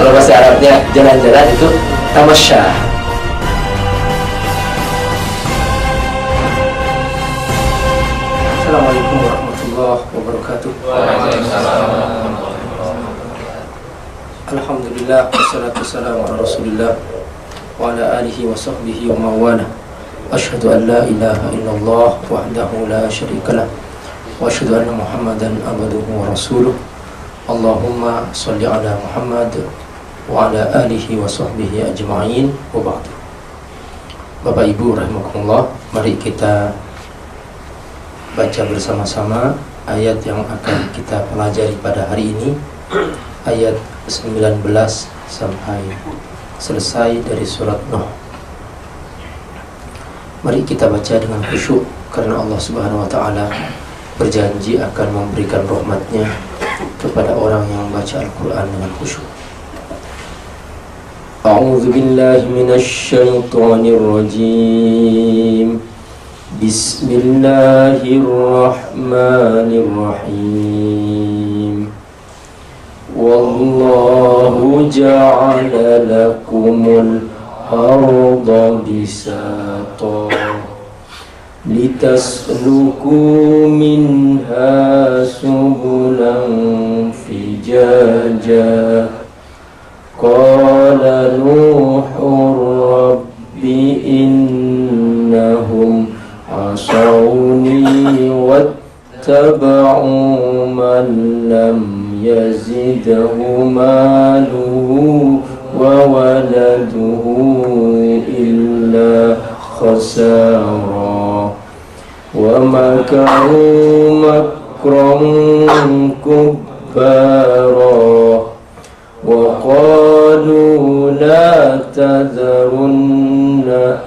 Kalau bahasa Arabnya jalan-jalan itu tamasya. Assalamualaikum warahmatullahi wabarakatuh. Alhamdulillah, wassalatu wassalamu ala rasulillah wa ala alihi wa sahbihi wa mawala. Asyhadu an la ilaha illallah wahdahu la syarikalah wa asyhadu anna Muhammadan abduhu wa rasuluh. Allahumma shalli ala Muhammad wa ala alihi wa sahbihi ajma'in wa ba'du. Bapak Ibu rahimakumullah, mari kita baca bersama-sama ayat yang akan kita pelajari pada hari ini, ayat 19 sampai selesai dari surat Nuh. Mari kita baca dengan khusyuk karena Allah Subhanahu wa taala berjanji akan memberikan rahmatnya kepada orang yang membaca Al-Qur'an dengan khusyuk. A'udzu billahi minasy syaithanir rajim. Bismillahirrahmanirrahim. Wallahu ja'ala lakumul arda bisata litasluku minha subulan fijaja. Qala Nuhur rabbi innahum asawni wattaba'u man lam yazidhu maluhu wa waladuhu illa khasara wa makaru makran kubbara wa qalu la tadharunna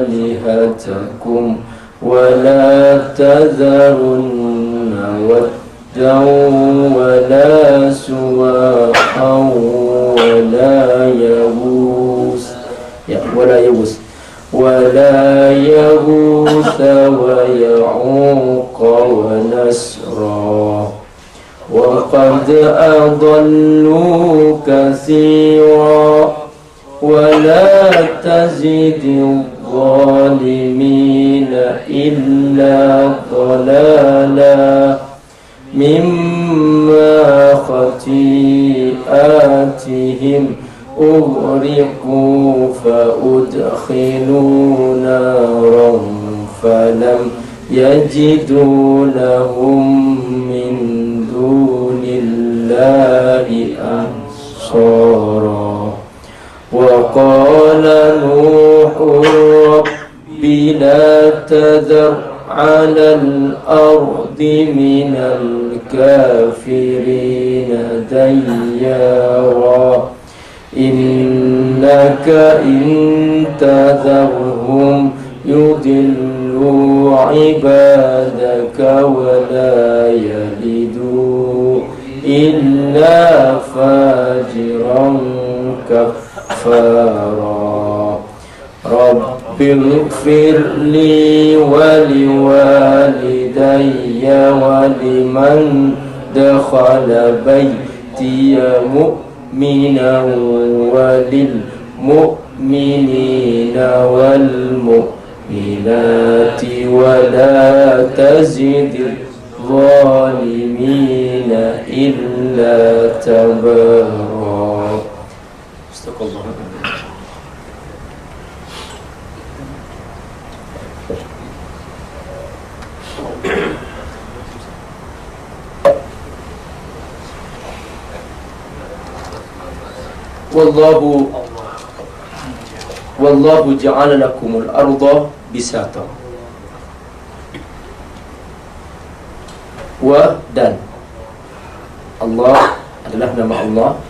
alihatakum wa la tadharunna waddan wa la suwa'an wa la yaghus wa la yaghus wa ya'uq wa nasra wa qad adallu katsira wa la tazidu zalimina illa dhalala mimma khati'atihim ughriqu fa udkhilu naran falam yajidu lahum min dunillahi ansara. Wa qala Nuhu rabbi la tadhar 'alal ardi minal kafirina dayyara innaka in tadharhum yudillu ibadaka wa la yalidu illa fajiran kafara. Rabbighfir li wa liwalidayya wa liman dakhala baytiya mu'minan wa lil mu'minina wal mu'minati wa la tazidil zalimina illa tabara. Astagfirullah. Wallahu ja'ala lakumul arda bisata. Wa dan Allah adalah nama Allah.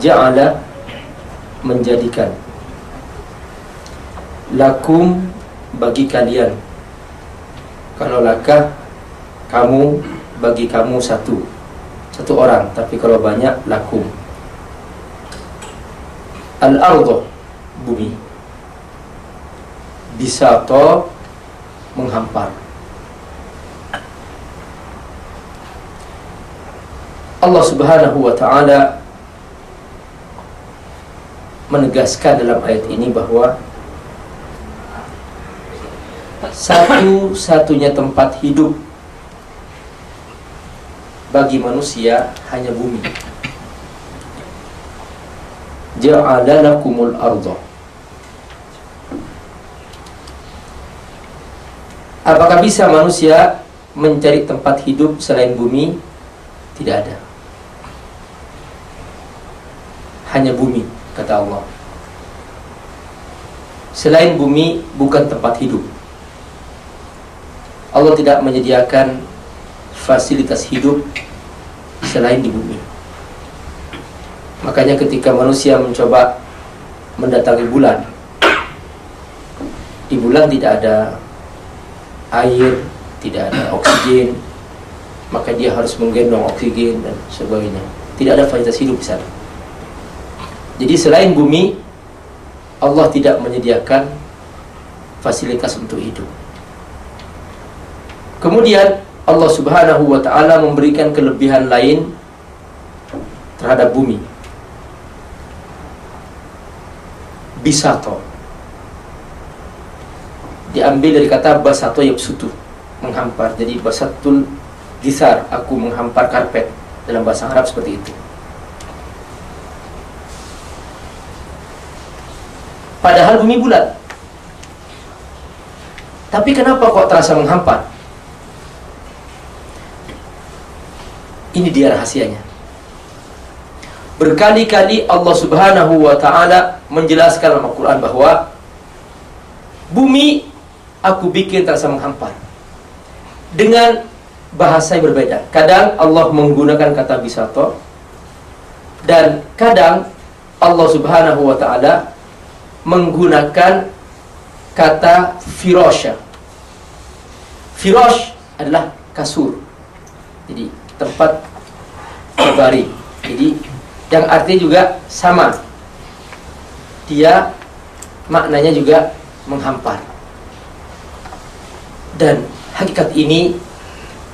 Ja'ala menjadikan, lakum bagi kalian. Kalau laka kamu, bagi kamu satu orang, tapi kalau banyak lakum. Al-ardo bumi, bisata menghampar. Allah Subhanahu wa ta'ala menegaskan dalam ayat ini bahwa satu-satunya tempat hidup bagi manusia hanya bumi. Ja'ala lakumul ardha. Apakah bisa manusia mencari tempat hidup selain bumi? Tidak ada. Hanya bumi, kata Allah. Selain bumi bukan tempat hidup. Allah tidak menyediakan fasilitas hidup selain di bumi. Makanya ketika manusia mencoba mendatangi bulan, di bulan tidak ada air, tidak ada oksigen, maka dia harus menggendong oksigen dan sebagainya. Tidak ada fasilitas hidup di sana. Jadi selain bumi, Allah tidak menyediakan fasilitas untuk hidup. Kemudian Allah Subhanahu wa ta'ala memberikan kelebihan lain terhadap bumi. Bisato. Diambil dari kata basato yabsutu, menghampar. Jadi basatul gisar, aku menghampar karpet, dalam bahasa Arab seperti itu. Padahal bumi bulat. Tapi kenapa kok terasa menghampar? Ini dia rahasianya. Berkali-kali Allah Subhanahu wa ta'ala menjelaskan dalam Al-Quran bahwa bumi aku bikin terasa menghampar dengan bahasa yang berbeda. Kadang Allah menggunakan kata bisato, dan kadang Allah Subhanahu wa ta'ala menggunakan kata firasya. Firash adalah kasur, jadi tempat berbaring. Jadi yang artinya juga sama, dia maknanya juga menghampar. Dan hakikat ini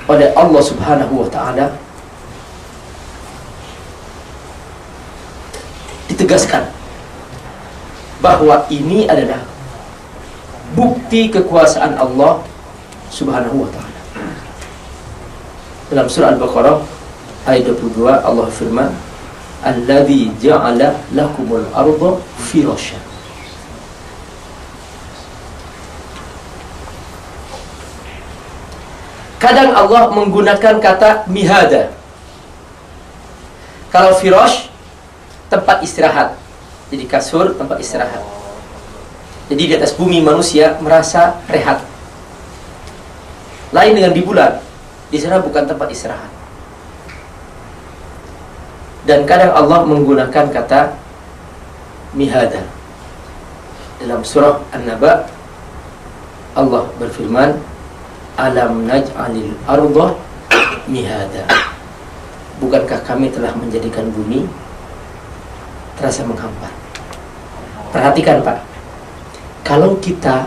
oleh Allah Subhanahu wa ta'ala ditegaskan bahwa ini adalah bukti kekuasaan Allah Subhanahu wa ta'ala. Dalam surah Al-Baqarah ayat 22 Allah firman, alladzi ja'ala lakumul arda firasya. Kadang Allah menggunakan kata mihada. Kalau firash, tempat istirahat. Jadi kasur, tempat istirahat. Jadi di atas bumi manusia merasa rehat. Lain dengan di bulan, di sana bukan tempat istirahat. Dan kadang Allah menggunakan kata mihada. Dalam surah An-Naba Allah berfirman, alam naj'alil arda mihada. Bukankah kami telah menjadikan bumi terasa menghampar? Perhatikan Pak, kalau kita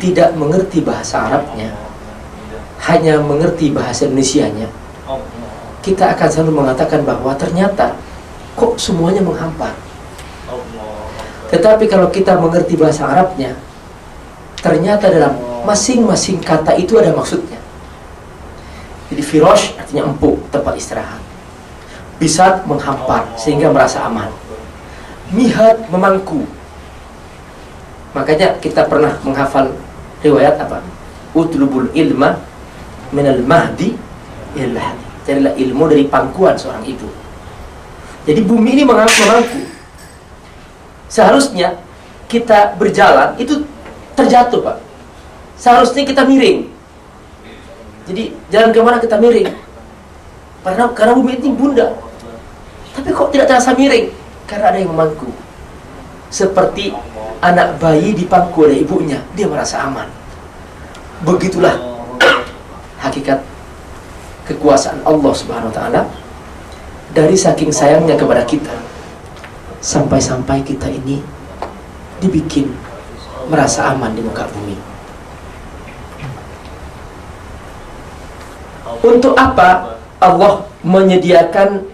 tidak mengerti bahasa Arabnya, hanya mengerti bahasa Indonesianya, kita akan selalu mengatakan bahwa ternyata kok semuanya menghampar. Tetapi kalau kita mengerti bahasa Arabnya, ternyata dalam masing-masing kata itu ada maksudnya. Jadi firash artinya empuk, tempat istirahat. Bisat menghampar sehingga merasa aman. Mihad memangku. Makanya kita pernah menghafal riwayat apa? Utlubul ilma minal mahdi ilal lahdi. Carilah ilmu dari pangkuan seorang ibu. Jadi bumi ini memangku. Seharusnya kita berjalan itu terjatuh Pak. Seharusnya kita miring. Jadi jalan kemana kita miring? Karena bumi ini bunda. Tapi kok tidak terasa miring? Karena ada yang memangku. Seperti anak bayi dipangku oleh ibunya, dia merasa aman. Begitulah hakikat kekuasaan Allah Subhanahu wa ta'ala. Dari saking sayangnya kepada kita, sampai-sampai kita ini dibikin merasa aman di muka bumi. Untuk apa Allah menyediakan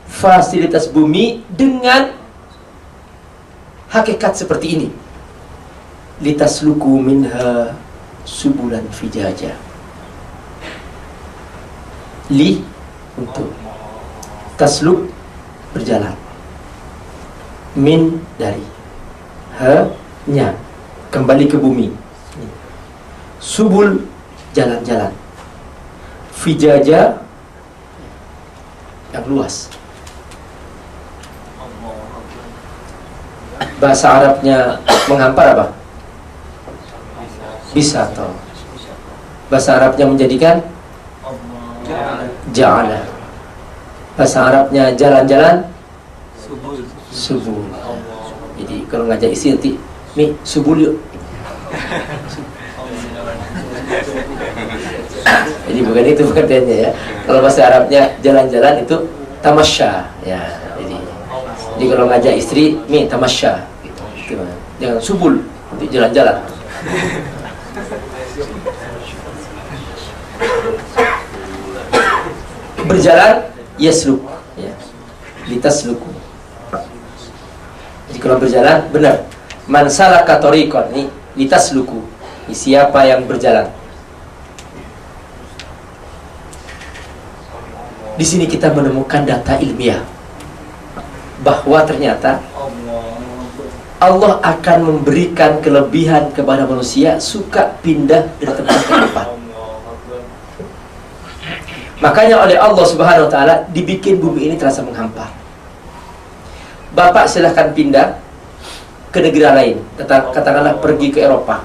fasilitas bumi dengan hakikat seperti ini. Litasluku minha subulan fijaja. Li untuk, tasluk berjalan, min dari, nya kembali ke bumi, subul jalan-jalan, fijaja yang luas. Bahasa Arabnya menghampar apa? Bisa atau bahasa Arabnya menjadikan ja'ala. Bahasa Arabnya jalan-jalan subul. Jadi kalau ngajak isi nanti, "Mi, subul yuk." Jadi bukan itu pengertiannya ya. Kalau bahasa Arabnya jalan-jalan itu tamasya ya. Jadi kalau ngajak istri, "Mi, tamasya." Gitu. Jangan subul, untuk jalan-jalan. Berjalan yasluk ya. Litasluku. Jadi kalau berjalan benar. Man salaka tariqan, ini litasluku. Ini siapa yang berjalan. Di sini kita menemukan data ilmiah bahwa ternyata Allah akan memberikan kelebihan kepada manusia suka pindah dari tempat ke tempat. Makanya oleh Allah Subhanahu wa taala dibikin bumi ini terasa menghampar. Bapak silahkan pindah ke negara lain, katakanlah pergi ke Eropa.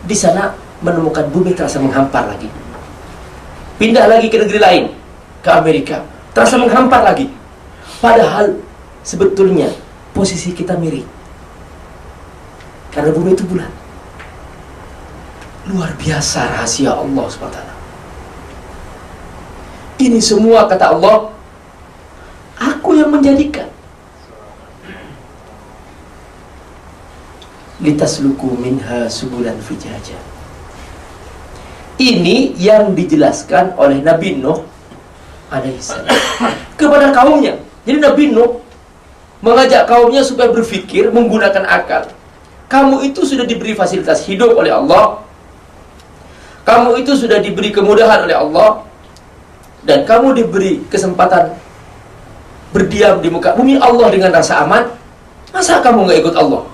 Di sana menemukan bumi terasa menghampar lagi. Pindah lagi ke negeri lain, ke Amerika, terasa menghampar lagi. Padahal sebetulnya posisi kita mirip. Karena bumi itu bulat. Luar biasa rahasia Allah SWT. Ini semua kata Allah, aku yang menjadikan. Litasluku minha subulan fijaja. Ini yang dijelaskan oleh Nabi Nuh alaihissalam kepada kaumnya. Jadi Nabi Nuh mengajak kaumnya supaya berpikir menggunakan akal. Kamu itu sudah diberi fasilitas hidup oleh Allah. Kamu itu sudah diberi kemudahan oleh Allah. Dan kamu diberi kesempatan berdiam di muka bumi Allah dengan rasa aman. Masa kamu gak ikut Allah?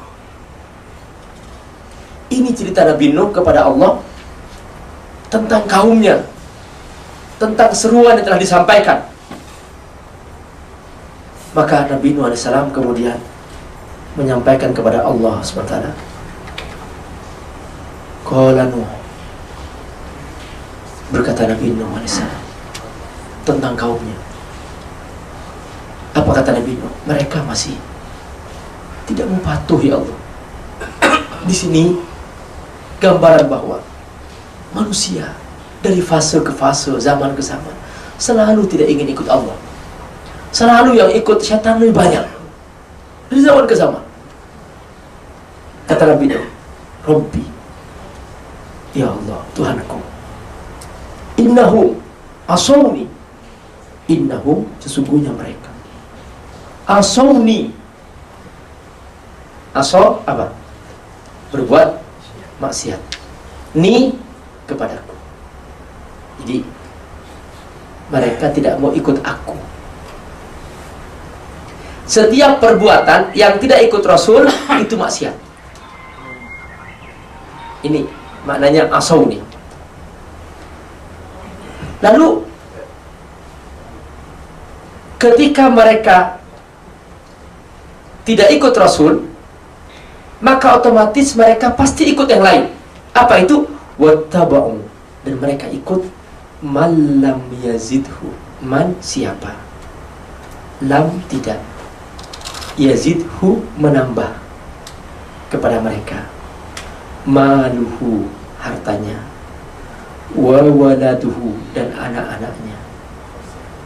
Ini cerita Nabi Nuh kepada Allah tentang kaumnya, tentang seruan yang telah disampaikan. Maka Nabi Nuh AS kemudian menyampaikan kepada Allah SWT. Qala Nuh, berkata Nabi Nuh AS tentang kaumnya. Apa kata Nabi Nuh? Mereka masih tidak mematuhi Allah. Di sini gambaran bahwa manusia dari fase ke fase, zaman ke zaman selalu tidak ingin ikut Allah. Selalu yang ikut syaitan lebih banyak. Dari zaman ke zaman. Kata Nabi Nuh, Rabbi, ya Allah, Tuhanku, innahum asawni, innahum sesungguhnya mereka, asawni, asaw apa? Berbuat maksiat, ni kepadaku. Jadi mereka tidak mau ikut aku. Setiap perbuatan yang tidak ikut Rasul itu maksiat. Ini maknanya asawni. Lalu ketika mereka tidak ikut Rasul, maka otomatis mereka pasti ikut yang lain. Apa itu? Wattaba'u, dan mereka ikut man lam yazidhu. Man siapa? Lam tidak, yazidhu menambah kepada mereka, maluhu hartanya, wa waladuhu dan anak-anaknya,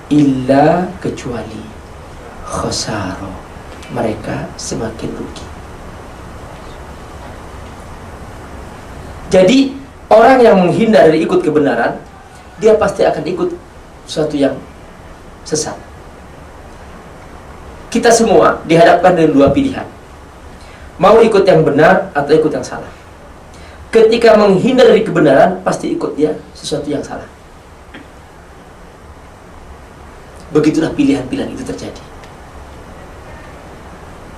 illa kecuali khasaro, mereka semakin rugi. Jadi orang yang menghindar dari ikut kebenaran, dia pasti akan ikut sesuatu yang sesat. Kita semua dihadapkan dengan dua pilihan. Mau ikut yang benar atau ikut yang salah. Ketika menghindar dari kebenaran, pasti ikut dia sesuatu yang salah. Begitulah pilihan-pilihan itu terjadi.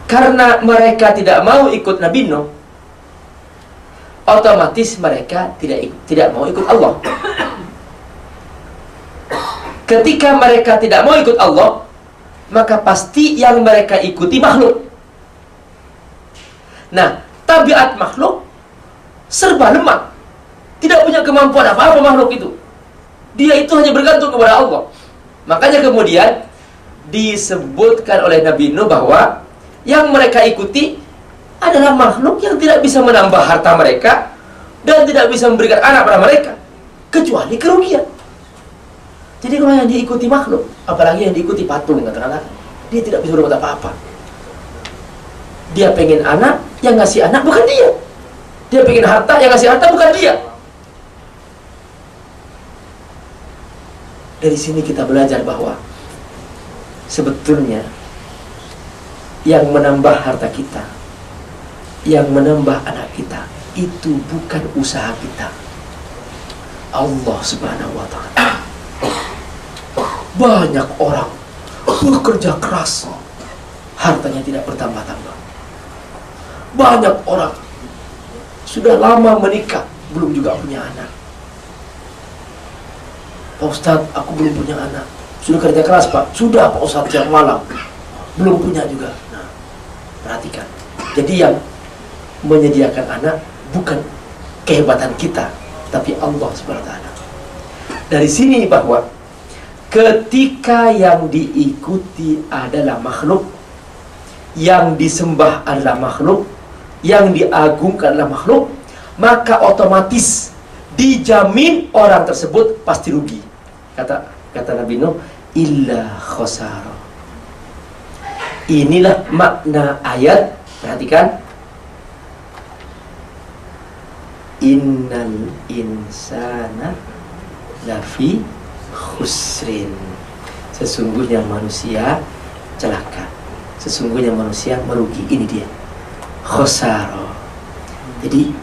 Karena mereka tidak mau ikut Nabi Nuh, otomatis mereka tidak mau ikut Allah. Ketika mereka tidak mau ikut Allah, maka pasti yang mereka ikuti makhluk. Nah, tabiat makhluk serba lemah, tidak punya kemampuan apa-apa makhluk itu. Dia itu hanya bergantung kepada Allah. Makanya kemudian disebutkan oleh Nabi Nuh bahwa yang mereka ikuti adalah makhluk yang tidak bisa menambah harta mereka dan tidak bisa memberikan anak pada mereka, kecuali kerugian. Jadi kalau yang diikuti makhluk, apalagi yang diikuti patung, katakanlah, dia tidak bisa berbuat apa-apa. Dia pengen anak, yang ngasih anak bukan dia. Dia pengen harta, yang ngasih harta bukan dia. Dari sini kita belajar bahwa sebetulnya yang menambah harta kita, yang menambah anak kita, itu bukan usaha kita. Allah Subhanahu wa ta'ala. Banyak orang bekerja keras, hartanya tidak bertambah-tambah. Banyak orang sudah lama menikah, belum juga punya anak. Pak Ustadz, aku belum punya anak. Sudah kerja keras Pak? Sudah Pak Ustadz, tiap malam. Belum punya juga. Nah, perhatikan. Jadi yang menyediakan anak bukan kehebatan kita, tapi Allah Subhanahu wa ta'ala. Dari sini bahwa ketika yang diikuti adalah makhluk, yang disembah adalah makhluk, yang diagungkan adalah makhluk, maka otomatis dijamin orang tersebut pasti rugi. Kata Nabi Nuh, illa khosara. Inilah makna ayat. Perhatikan, innal insana lafi khusrin. Sesungguhnya manusia celaka, sesungguhnya manusia merugi. Ini dia khosara. Jadi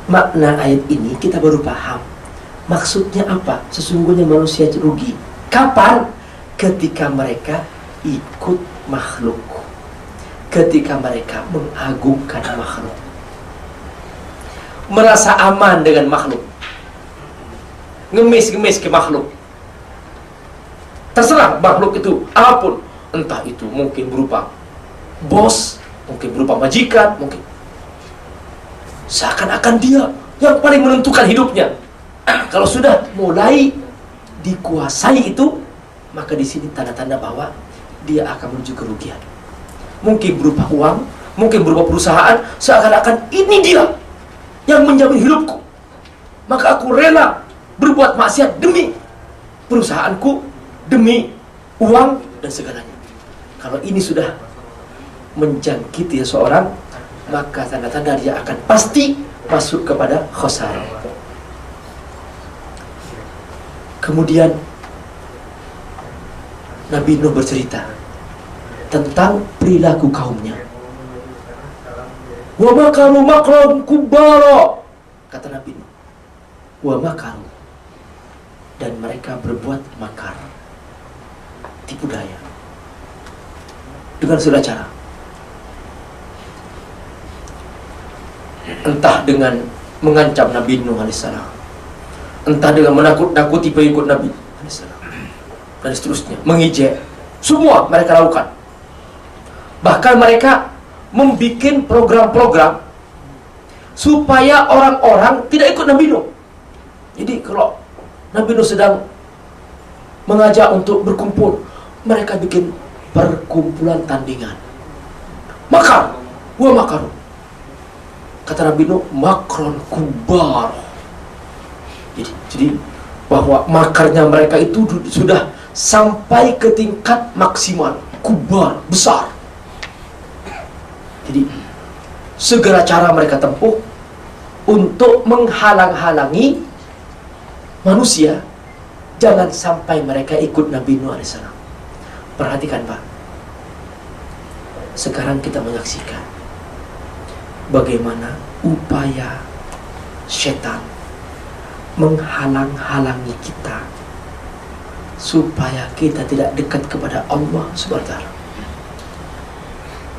makna ayat ini kita baru paham maksudnya apa. Sesungguhnya manusia rugi. Kapan? Ketika mereka ikut makhluk, ketika mereka mengagungkan makhluk, merasa aman dengan makhluk, ngemis-ngemis ke makhluk. Terserah makhluk itu apapun, entah itu mungkin berupa bos, mungkin berupa majikan, mungkin seakan-akan dia yang paling menentukan hidupnya. Kalau sudah mulai dikuasai itu, maka di sini tanda-tanda bahwa dia akan menuju kerugian. Mungkin berupa uang, mungkin berupa perusahaan, seakan-akan ini dia yang menjamin hidupku. Maka aku rela berbuat maksiat demi perusahaanku, demi uang dan segalanya. Kalau ini sudah menjangkiti seorang, maka tanda-tanda dia akan pasti masuk kepada khosarah. Kemudian Nabi Nuh bercerita tentang perilaku kaumnya. Wa makaru makran kubara, kata Nabi Nuh. Wa makaru, dan mereka berbuat makar, tipu daya, dengan segala cara. Entah dengan mengancam Nabi Nuh alaihissalam, entah dengan menakut-nakuti pengikut Nabi alaihissalam, dan seterusnya, mengejek. Semua mereka lakukan. Bahkan mereka membuat program-program supaya orang-orang tidak ikut Nabi Nuh. Jadi kalau Nabi Nuh sedang mengajak untuk berkumpul, mereka bikin perkumpulan tandingan. Makar, wa makaru. Kata Nabi Nuh, makron kubar. Jadi bahwa makarnya mereka itu sudah sampai ke tingkat maksimal, kubar, besar. Jadi segala cara mereka tempuh untuk menghalang-halangi manusia jangan sampai mereka ikut Nabi Nuh alaihissalam. Perhatikan Pak, sekarang kita menyaksikan bagaimana upaya setan menghalang-halangi kita supaya kita tidak dekat kepada Allah Subhanahu wa Ta'ala.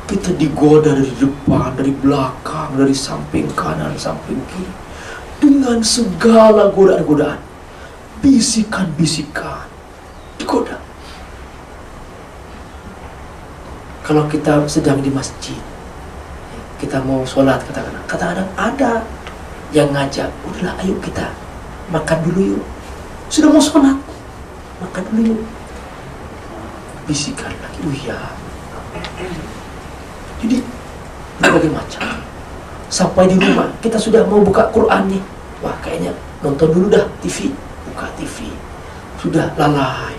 Kita digoda dari depan, dari belakang, dari samping kanan, samping kiri, dengan segala godaan-godaan, bisikan-bisikan, digoda. Kalau kita sedang di masjid, kita mau sholat, kadang-kadang ada yang ngajak, udahlah ayo kita makan dulu yuk. Sudah mau sholat, makan dulu yuk. Bisikan lagi, ya. Jadi berbagai macam. Sampai di rumah kita sudah mau buka Quran nih, wah kayaknya nonton dulu dah TV, buka TV, sudah lalai.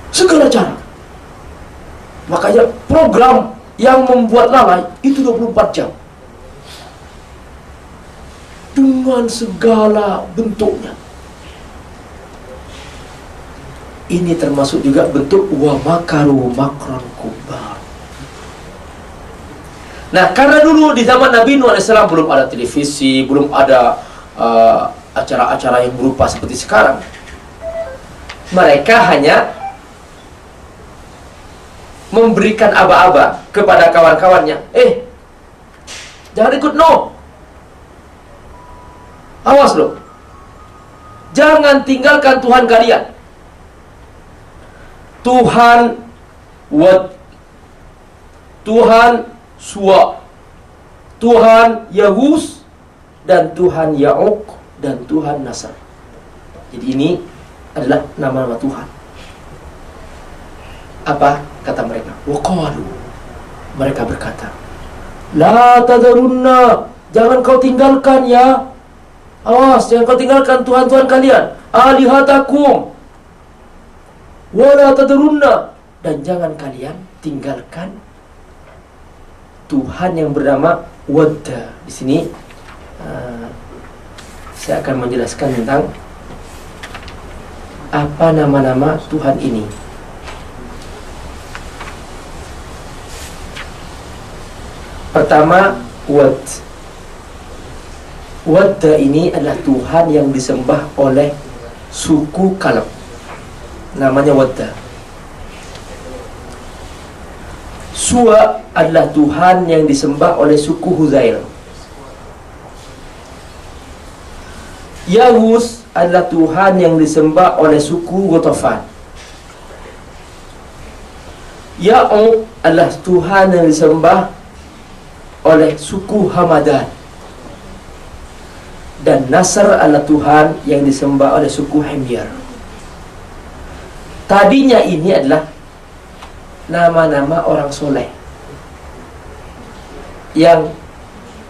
Segala cara. Makanya program yang membuat lalai itu 24 jam dengan segala bentuknya. Ini termasuk juga bentuk wa makaru makran kubar. Nah, karena dulu di zaman Nabi Nuh AS belum ada televisi, belum ada acara-acara yang berupa seperti sekarang. Mereka hanya memberikan aba-aba kepada kawan-kawannya. Jangan ikut Nuh. Awas loh. Jangan tinggalkan Tuhan kalian. Tuhan Wad, Tuhan Suwa, Tuhan Yahus, dan Tuhan Ya'uq, dan Tuhan Nasr. Jadi ini adalah nama-nama Tuhan. Apa kata mereka? Waqalu, mereka berkata, la tadarunna, jangan kau tinggalkan ya. Awas, jangan kau tinggalkan Tuhan-Tuhan kalian. Alihatakum wala tadarunna, dan jangan kalian tinggalkan Tuhan yang bernama Wadda. Di sini saya akan menjelaskan tentang apa nama-nama Tuhan ini. Pertama, Wad. Wadda ini adalah Tuhan yang disembah oleh suku Kalb. Namanya Wadda. Suwa adalah Tuhan yang disembah oleh suku Huzail. Yahus adalah Tuhan yang disembah oleh suku Gotofan. Ya'uq adalah Tuhan yang disembah oleh suku Hamadan. Dan Nasr adalah Tuhan yang disembah oleh suku Himyar. Tadinya ini adalah nama-nama orang soleh yang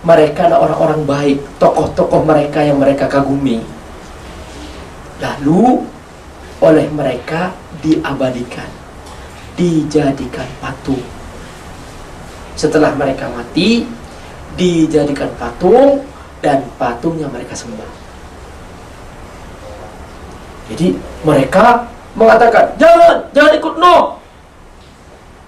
mereka adalah orang-orang baik, tokoh-tokoh mereka yang mereka kagumi. Lalu oleh mereka diabadikan, dijadikan patung. Setelah mereka mati, dijadikan patung, dan patungnya mereka sembah. Jadi mereka mengatakan, jangan ikut Nuh.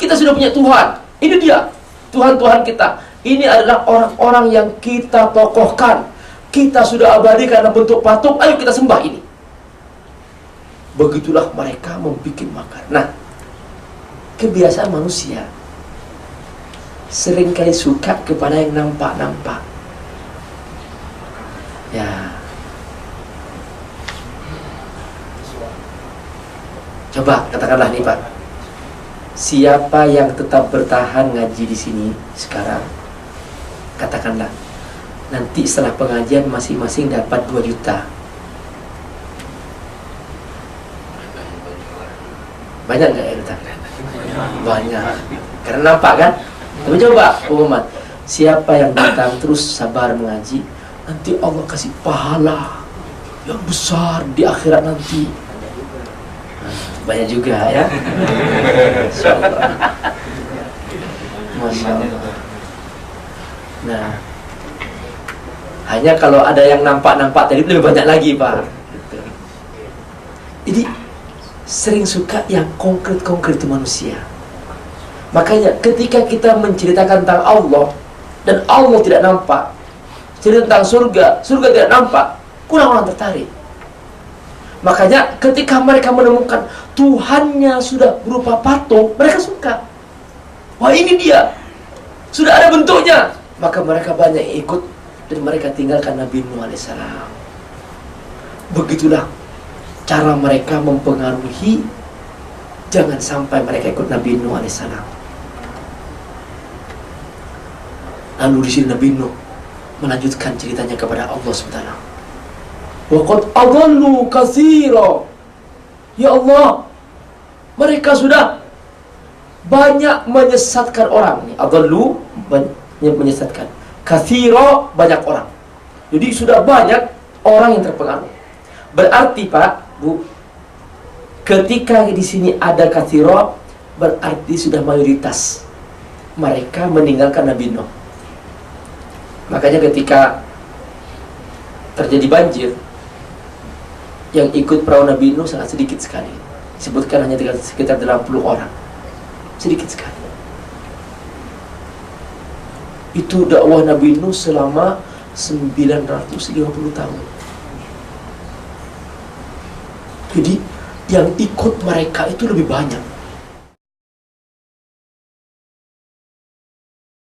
Kita sudah punya Tuhan. Ini dia Tuhan-Tuhan kita. Ini adalah orang-orang yang kita tokohkan. Kita sudah abadikan dalam bentuk patung. Ayo kita sembah ini. Begitulah mereka membuat makar. Nah, kebiasaan manusia seringkali suka kepada yang nampak-nampak. Ya. Coba katakanlah nih Pak, siapa yang tetap bertahan ngaji di sini sekarang? Katakanlah, nanti setelah pengajian masing-masing dapat 2 juta. Banyak nggak ya Ustaz? Banyak. Karena nampak kan? Tapi coba umat, siapa yang datang terus sabar mengaji, nanti Allah kasih pahala yang besar di akhirat nanti. Banyak juga ya. Insyaallah. Masya Allah. Nah, hanya kalau ada yang nampak-nampak tadi lebih banyak lagi Pak. Jadi sering suka yang konkret-konkret itu manusia. Makanya ketika kita menceritakan tentang Allah dan Allah tidak nampak, cerita tentang surga, surga tidak nampak, kurang orang tertarik. Makanya ketika mereka menemukan Tuhannya sudah berupa patung, mereka suka. Wah, ini dia, sudah ada bentuknya. Maka mereka banyak ikut dan mereka tinggalkan Nabi Nuh alaihissalam. Begitulah cara mereka mempengaruhi. Jangan sampai mereka ikut Nabi Nuh alaihissalam. Lalu di sini Nabi Nuh melanjutkan ceritanya kepada Allah SWT. Wa qad adallu katsira. Ya Allah, mereka sudah banyak menyesatkan orang. Adallu banyak menyesatkan. Katsira banyak orang. Jadi sudah banyak orang yang terpengaruh. Berarti Pak, Bu, ketika di sini ada katsira, berarti sudah mayoritas mereka meninggalkan Nabi Nuh. Makanya ketika terjadi banjir, yang ikut perahu Nabi Nuh sangat sedikit sekali. Disebutkan hanya sekitar 80 orang. Sedikit sekali. Itu dakwah Nabi Nuh selama 950 tahun. Jadi yang ikut mereka itu lebih banyak.